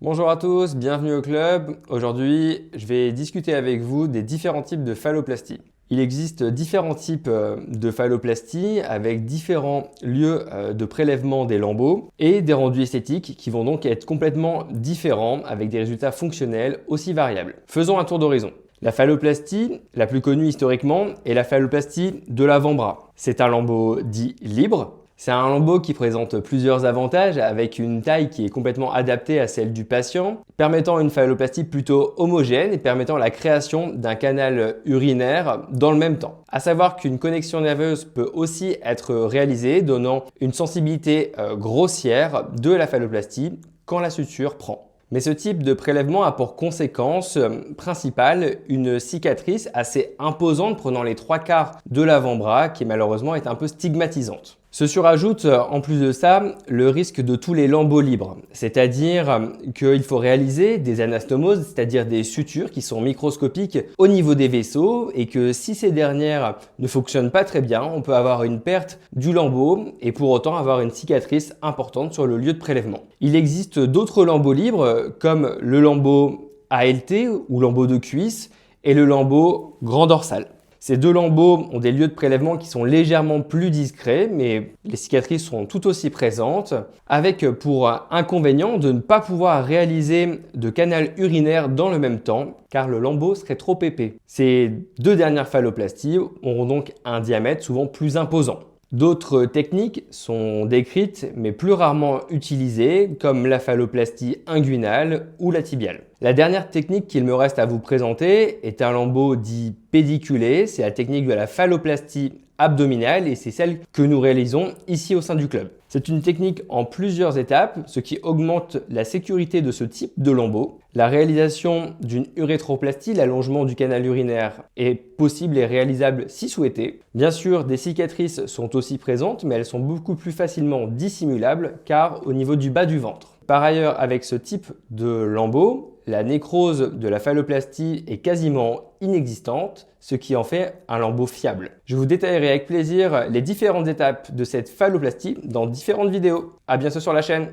Bonjour à tous, bienvenue au club. Aujourd'hui, je vais discuter avec vous des différents types de phalloplastie. Il existe différents types de phalloplastie avec différents lieux de prélèvement des lambeaux et des rendus esthétiques qui vont donc être complètement différents avec des résultats fonctionnels aussi variables. Faisons un tour d'horizon. La phalloplastie, la plus connue historiquement, est la phalloplastie de l'avant-bras. C'est un lambeau dit libre. C'est un lambeau qui présente plusieurs avantages avec une taille qui est complètement adaptée à celle du patient, permettant une phalloplastie plutôt homogène et permettant la création d'un canal urinaire dans le même temps. À savoir qu'une connexion nerveuse peut aussi être réalisée, donnant une sensibilité grossière de la phalloplastie quand la suture prend. Mais ce type de prélèvement a pour conséquence principale une cicatrice assez imposante prenant les 3/4 de l'avant-bras qui malheureusement est un peu stigmatisante. Se surajoute en plus de ça le risque de tous les lambeaux libres, c'est-à-dire qu'il faut réaliser des anastomoses, c'est-à-dire des sutures qui sont microscopiques au niveau des vaisseaux et que si ces dernières ne fonctionnent pas très bien, on peut avoir une perte du lambeau et pour autant avoir une cicatrice importante sur le lieu de prélèvement. Il existe d'autres lambeaux libres comme le lambeau ALT ou lambeau de cuisse et le lambeau grand dorsal. Ces deux lambeaux ont des lieux de prélèvement qui sont légèrement plus discrets, mais les cicatrices sont tout aussi présentes, avec pour inconvénient de ne pas pouvoir réaliser de canal urinaire dans le même temps, car le lambeau serait trop épais. Ces deux dernières phalloplasties auront donc un diamètre souvent plus imposant. D'autres techniques sont décrites mais plus rarement utilisées comme la phalloplastie inguinale ou la tibiale. La dernière technique qu'il me reste à vous présenter est un lambeau dit pédiculé, c'est la technique de la phalloplastie abdominale et c'est celle que nous réalisons ici au sein du club. C'est une technique en plusieurs étapes, ce qui augmente la sécurité de ce type de lambeau. La réalisation d'une urétroplastie, l'allongement du canal urinaire, est possible et réalisable si souhaité. Bien sûr, des cicatrices sont aussi présentes, mais elles sont beaucoup plus facilement dissimulables car au niveau du bas du ventre. Par ailleurs, avec ce type de lambeau, la nécrose de la phalloplastie est quasiment inexistante, ce qui en fait un lambeau fiable. Je vous détaillerai avec plaisir les différentes étapes de cette phalloplastie dans différentes vidéos. À bientôt sur la chaîne.